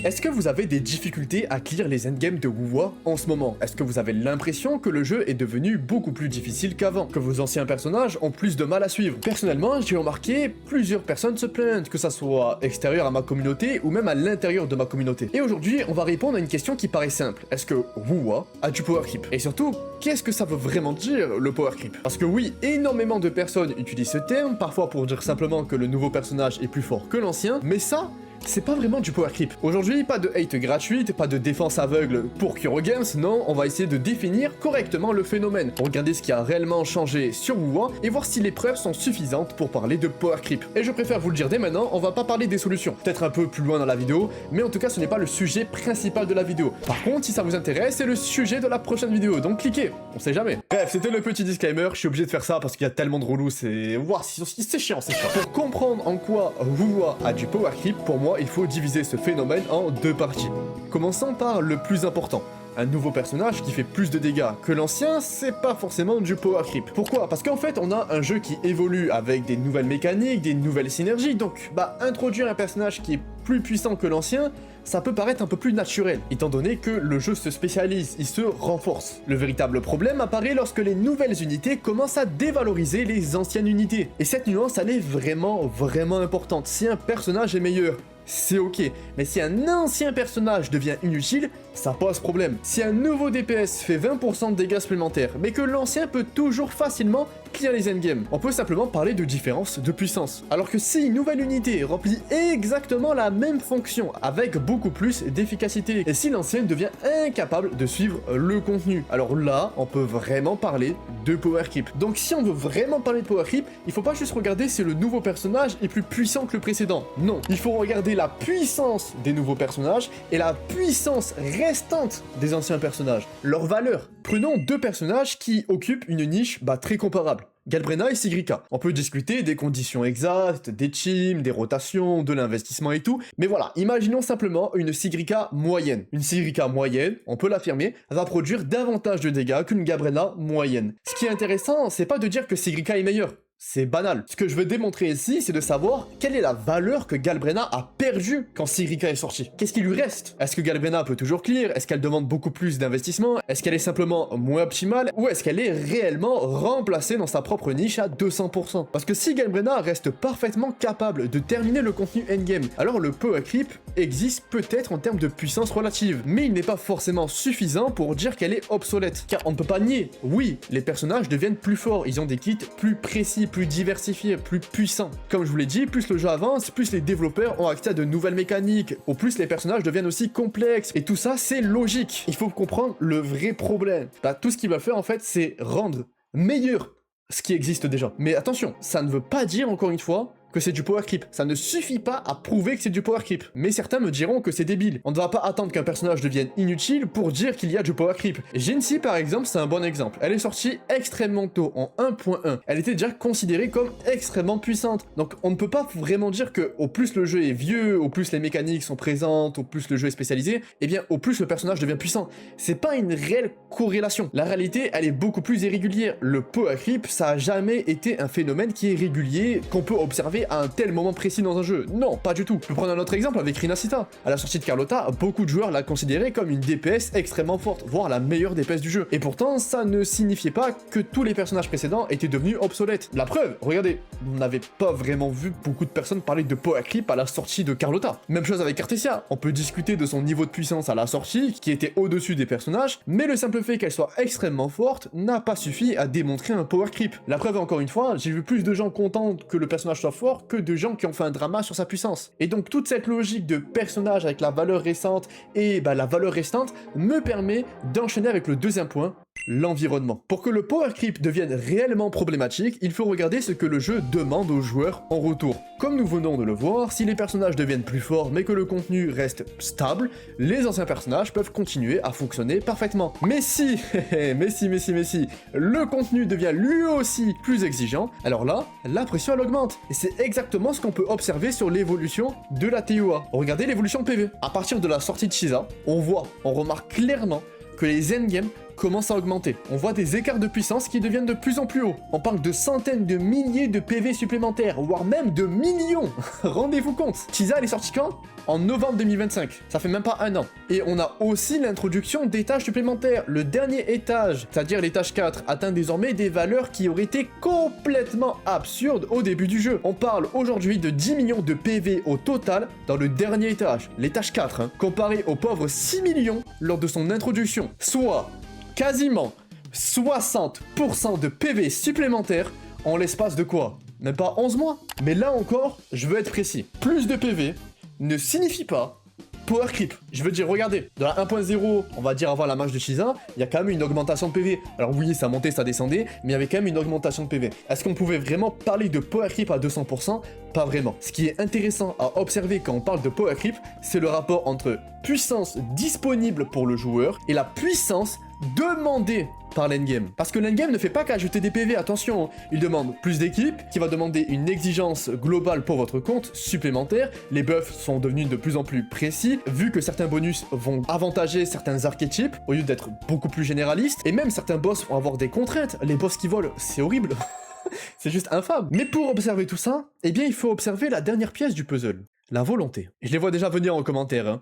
Est-ce que vous avez des difficultés à clear les endgames de WoW en ce moment? Est-ce que vous avez l'impression que le jeu est devenu beaucoup plus difficile qu'avant? Que vos anciens personnages ont plus de mal à suivre? Personnellement, j'ai remarqué plusieurs personnes se plaignent, que ça soit extérieur à ma communauté ou même à l'intérieur de ma communauté. Et aujourd'hui, on va répondre à une question qui paraît simple. Est-ce que WoW a du power creep? Et surtout, qu'est-ce que ça veut vraiment dire le power creep? Parce que oui, énormément de personnes utilisent ce terme, parfois pour dire simplement que le nouveau personnage est plus fort que l'ancien, mais ça, c'est pas vraiment du power creep. Aujourd'hui, pas de hate gratuite, pas de défense aveugle pour Kurogames, non, on va essayer de définir correctement le phénomène, regarder ce qui a réellement changé sur WoW et voir si les preuves sont suffisantes pour parler de power creep. Et je préfère vous le dire dès maintenant, on va pas parler des solutions, peut-être un peu plus loin dans la vidéo, mais en tout cas ce n'est pas le sujet principal de la vidéo. Par contre, si ça vous intéresse, c'est le sujet de la prochaine vidéo, donc cliquez, on sait jamais. Bref, c'était le petit disclaimer, je suis obligé de faire ça parce qu'il y a tellement de relous, c'est... Ouah, c'est chiant, c'est chiant. Pour comprendre en quoi WoW a du power creep, pour moi, il faut diviser ce phénomène en deux parties. Commençons par le plus important. Un nouveau personnage qui fait plus de dégâts que l'ancien, c'est pas forcément du power creep. Pourquoi? Parce qu'en fait, on a un jeu qui évolue avec des nouvelles mécaniques, des nouvelles synergies, donc introduire un personnage qui est plus puissant que l'ancien, ça peut paraître un peu plus naturel, étant donné que le jeu se spécialise, il se renforce. Le véritable problème apparaît lorsque les nouvelles unités commencent à dévaloriser les anciennes unités. Et cette nuance, elle est vraiment importante. Si un personnage est meilleur, c'est ok, mais si un ancien personnage devient inutile, ça pose problème. Si un nouveau DPS fait 20% de dégâts supplémentaires, mais que l'ancien peut toujours facilement clear les endgames, on peut simplement parler de différence de puissance. Alors que si une nouvelle unité remplit exactement la même fonction, avec beaucoup plus d'efficacité, et si l'ancienne devient incapable de suivre le contenu, alors là, on peut vraiment parler de power creep. Donc si on veut vraiment parler de power creep, il faut pas juste regarder si le nouveau personnage est plus puissant que le précédent. Non, il faut regarder la puissance des nouveaux personnages et la puissance restante des anciens personnages, leur valeur. Prenons deux personnages qui occupent une niche très comparable. Galbrena et Sigrika. On peut discuter des conditions exactes, des teams, des rotations, de l'investissement et tout, mais voilà, imaginons simplement une Sigrika moyenne. Une Sigrika moyenne, on peut l'affirmer, va produire davantage de dégâts qu'une Galbrena moyenne. Ce qui est intéressant, c'est pas de dire que Sigrika est meilleure. C'est banal. Ce que je veux démontrer ici, c'est de savoir quelle est la valeur que Galbrena a perdue quand Sigrika est sortie. Qu'est-ce qui lui reste? Est-ce que Galbrena peut toujours clear? Est-ce qu'elle demande beaucoup plus d'investissement? Est-ce qu'elle est simplement moins optimale? Ou est-ce qu'elle est réellement remplacée dans sa propre niche à 200%? Parce que si Galbrena reste parfaitement capable de terminer le contenu endgame, alors le power creep existe peut-être en termes de puissance relative, mais il n'est pas forcément suffisant pour dire qu'elle est obsolète. Car on ne peut pas nier, oui, les personnages deviennent plus forts, ils ont des kits plus précis, plus diversifiés, plus puissants. Comme je vous l'ai dit, plus le jeu avance, plus les développeurs ont accès à de nouvelles mécaniques, au plus les personnages deviennent aussi complexes, et tout ça c'est logique. Il faut comprendre le vrai problème. Tout ce qu'il va faire en fait, c'est rendre meilleur ce qui existe déjà. Mais attention, ça ne veut pas dire encore une fois que c'est du power creep. Ça ne suffit pas à prouver que c'est du power creep. Mais certains me diront que c'est débile. On ne va pas attendre qu'un personnage devienne inutile pour dire qu'il y a du power creep. Jinxie par exemple, c'est un bon exemple. Elle est sortie extrêmement tôt, en 1.1. Elle était déjà considérée comme extrêmement puissante. Donc on ne peut pas vraiment dire que au plus le jeu est vieux, au plus les mécaniques sont présentes, au plus le jeu est spécialisé, et bien au plus le personnage devient puissant. C'est pas une réelle corrélation. La réalité, elle est beaucoup plus irrégulière. Le power creep, ça a jamais été un phénomène qui est régulier, qu'on peut observer à un tel moment précis dans un jeu. Non, pas du tout. Je peux prendre un autre exemple avec Rinasita. À la sortie de Carlotta, beaucoup de joueurs la considéraient comme une DPS extrêmement forte, voire la meilleure DPS du jeu. Et pourtant, ça ne signifiait pas que tous les personnages précédents étaient devenus obsolètes. La preuve, regardez, on n'avait pas vraiment vu beaucoup de personnes parler de power creep à la sortie de Carlotta. Même chose avec Artesia. On peut discuter de son niveau de puissance à la sortie, qui était au-dessus des personnages, mais le simple fait qu'elle soit extrêmement forte n'a pas suffi à démontrer un power creep. La preuve, encore une fois, j'ai vu plus de gens contents que le personnage soit fort que de gens qui ont fait un drama sur sa puissance. Et donc toute cette logique de personnage avec la valeur récente et la valeur restante me permet d'enchaîner avec le deuxième point, l'environnement. Pour que le power creep devienne réellement problématique, il faut regarder ce que le jeu demande aux joueurs en retour. Comme nous venons de le voir, si les personnages deviennent plus forts mais que le contenu reste stable, les anciens personnages peuvent continuer à fonctionner parfaitement. Mais si, le contenu devient lui aussi plus exigeant, alors là, la pression elle augmente. Et c'est exactement ce qu'on peut observer sur l'évolution de la TOA. Regardez l'évolution de PV. À partir de la sortie de Shiza, on remarque clairement que les endgames commence à augmenter. On voit des écarts de puissance qui deviennent de plus en plus hauts. On parle de centaines de milliers de PV supplémentaires, voire même de millions. Rendez-vous compte. Chisa, elle est sortie quand? En novembre 2025. Ça fait même pas un an. Et on a aussi l'introduction d'étages supplémentaires. Le dernier étage, c'est-à-dire l'étage 4, atteint désormais des valeurs qui auraient été complètement absurdes au début du jeu. On parle aujourd'hui de 10 millions de PV au total dans le dernier étage, l'étage 4, comparé aux pauvres 6 millions lors de son introduction. Soit quasiment 60% de PV supplémentaires en l'espace de quoi? Même pas 11 mois. Mais là encore, je veux être précis. Plus de PV ne signifie pas power creep. Je veux dire, regardez, dans la 1.0, on va dire avant la mage de Chisa, il y a quand même une augmentation de PV. Alors oui, ça montait, ça descendait, mais il y avait quand même une augmentation de PV. Est-ce qu'on pouvait vraiment parler de power creep à 200%? Pas vraiment. Ce qui est intéressant à observer quand on parle de power creep, c'est le rapport entre puissance disponible pour le joueur et la puissance demandée par l'endgame. Parce que l'endgame ne fait pas qu'ajouter des PV, attention, il demande plus d'équipes, qui va demander une exigence globale pour votre compte supplémentaire. Les buffs sont devenus de plus en plus précis, vu que certains bonus vont avantager certains archétypes, au lieu d'être beaucoup plus généralistes, et même certains boss vont avoir des contraintes. Les boss qui volent, c'est horrible. C'est juste infâme. Mais pour observer tout ça, eh bien il faut observer la dernière pièce du puzzle. La volonté. Je les vois déjà venir en commentaire, hein.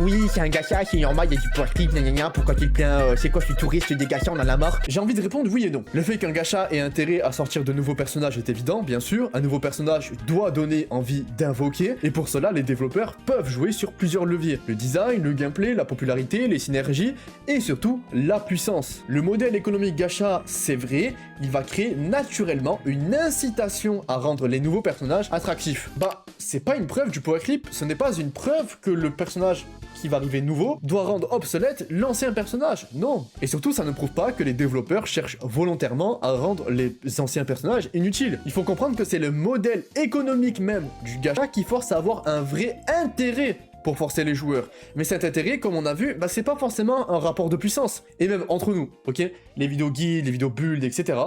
Oui, c'est un gacha, c'est normal, il y a du power creep, pourquoi quelqu'un, c'est quoi, je suis touriste des gachas, on en a marre. J'ai envie de répondre oui et non. Le fait qu'un gacha ait intérêt à sortir de nouveaux personnages est évident, bien sûr. Un nouveau personnage doit donner envie d'invoquer, et pour cela, les développeurs peuvent jouer sur plusieurs leviers. Le design, le gameplay, la popularité, les synergies, et surtout, la puissance. Le modèle économique gacha, c'est vrai, il va créer naturellement une incitation à rendre les nouveaux personnages attractifs. Bah, c'est pas une preuve du power creep, ce n'est pas une preuve que le personnage qui va arriver nouveau doit rendre obsolète l'ancien personnage, non. Et surtout, ça ne prouve pas que les développeurs cherchent volontairement à rendre les anciens personnages inutiles. Il faut comprendre que c'est le modèle économique même du gacha qui force à avoir un vrai intérêt pour forcer les joueurs. Mais cet intérêt, comme on a vu, bah c'est pas forcément un rapport de puissance. Et même entre nous, ok? Les vidéos guides, les vidéos build, etc.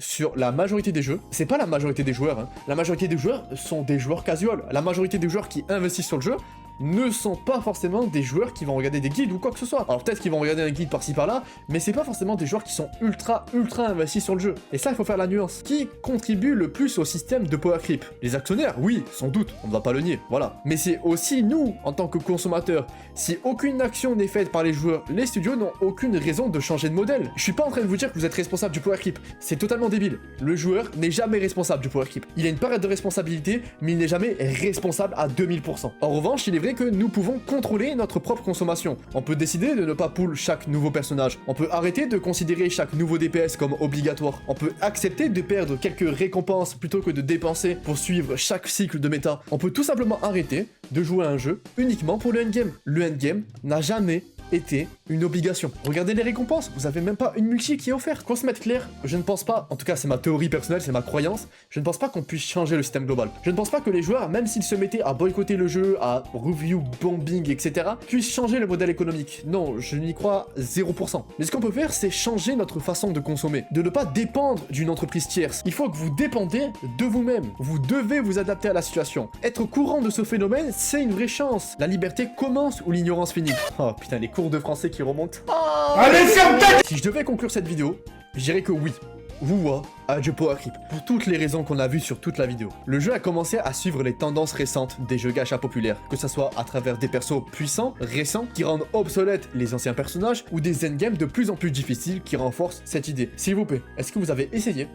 Sur la majorité des jeux, c'est pas la majorité des joueurs, hein. La majorité des joueurs sont des joueurs casual. La majorité des joueurs qui investissent sur le jeu ne sont pas forcément des joueurs qui vont regarder des guides ou quoi que ce soit. Alors peut-être qu'ils vont regarder un guide par-ci par-là, mais c'est pas forcément des joueurs qui sont ultra investis sur le jeu. Et ça, il faut faire la nuance. Qui contribue le plus au système de power creep? Les actionnaires, oui, sans doute, on ne va pas le nier, voilà. Mais c'est aussi nous, en tant que consommateurs. Si aucune action n'est faite par les joueurs, les studios n'ont aucune raison de changer de modèle. Je suis pas en train de vous dire que vous êtes responsable du power creep, c'est totalement débile. Le joueur n'est jamais responsable du power creep. Il a une période de responsabilité, mais il n'est jamais responsable à 2000%. En revanche, il est vrai que nous pouvons contrôler notre propre consommation. On peut décider de ne pas pull chaque nouveau personnage. On peut arrêter de considérer chaque nouveau DPS comme obligatoire. On peut accepter de perdre quelques récompenses plutôt que de dépenser pour suivre chaque cycle de méta. On peut tout simplement arrêter de jouer à un jeu uniquement pour le endgame. Le endgame n'a jamais été une obligation. Regardez les récompenses, vous avez même pas une multi qui est offerte. Qu'on se mette clair, je ne pense pas, en tout cas c'est ma théorie personnelle, c'est ma croyance, je ne pense pas qu'on puisse changer le système global. Je ne pense pas que les joueurs, même s'ils se mettaient à boycotter le jeu, à review, bombing, etc., puissent changer le modèle économique. Non, je n'y crois 0%. Mais ce qu'on peut faire, c'est changer notre façon de consommer, de ne pas dépendre d'une entreprise tierce. Il faut que vous dépendez de vous-même. Vous devez vous adapter à la situation. Être au courant de ce phénomène, c'est une vraie chance. La liberté commence où l'ignorance finit. Oh putain, les cours de français qui remontent. Oh, allez, ferme ta... Si je devais conclure cette vidéo, je dirais que oui, WoW a du power creep, pour toutes les raisons qu'on a vues sur toute la vidéo. Le jeu a commencé à suivre les tendances récentes des jeux gacha populaires, que ce soit à travers des persos puissants, récents, qui rendent obsolètes les anciens personnages, ou des endgames de plus en plus difficiles qui renforcent cette idée. S'il vous plaît, est-ce que vous avez essayé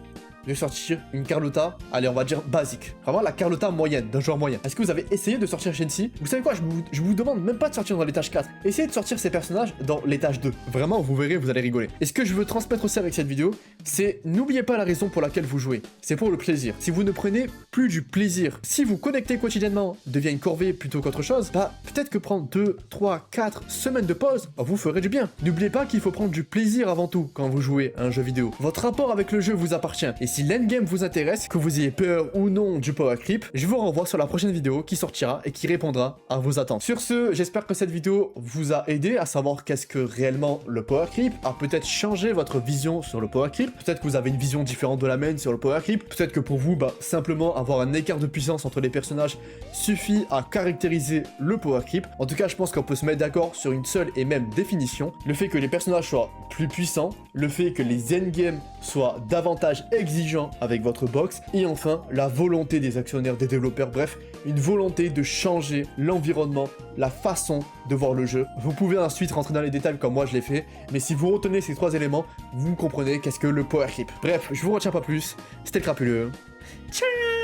de sortir une Carlotta, allez on va dire basique, vraiment la Carlotta moyenne, d'un joueur moyen? Est-ce que vous avez essayé de sortir Shensi? Vous savez quoi, je vous demande même pas de sortir dans l'étage 4, essayez de sortir ces personnages dans l'étage 2, vraiment vous verrez, vous allez rigoler. Et ce que je veux transmettre aussi avec cette vidéo, c'est n'oubliez pas la raison pour laquelle vous jouez, c'est pour le plaisir. Si vous ne prenez plus du plaisir, si vous connectez quotidiennement devient une corvée plutôt qu'autre chose, bah peut-être que prendre 2, 3, 4 semaines de pause vous ferait du bien. N'oubliez pas qu'il faut prendre du plaisir avant tout quand vous jouez à un jeu vidéo. Votre rapport avec le jeu vous appartient, et si l'endgame vous intéresse, que vous ayez peur ou non du power creep, je vous renvoie sur la prochaine vidéo qui sortira et qui répondra à vos attentes. Sur ce, j'espère que cette vidéo vous a aidé à savoir qu'est-ce que réellement le power creep, à peut-être changer votre vision sur le power creep, peut-être que vous avez une vision différente de la mienne sur le power creep, peut-être que pour vous, simplement avoir un écart de puissance entre les personnages suffit à caractériser le power creep. En tout cas, je pense qu'on peut se mettre d'accord sur une seule et même définition. Le fait que les personnages soient plus puissants, le fait que les endgames soient davantage exigeants avec votre box, et enfin, la volonté des actionnaires, des développeurs, bref, une volonté de changer l'environnement, la façon de voir le jeu. Vous pouvez ensuite rentrer dans les détails comme moi je l'ai fait, mais si vous retenez ces 3 éléments, vous comprenez qu'est-ce que le power creep. Bref, je vous retiens pas plus, c'était le Crapuleux. Ciao.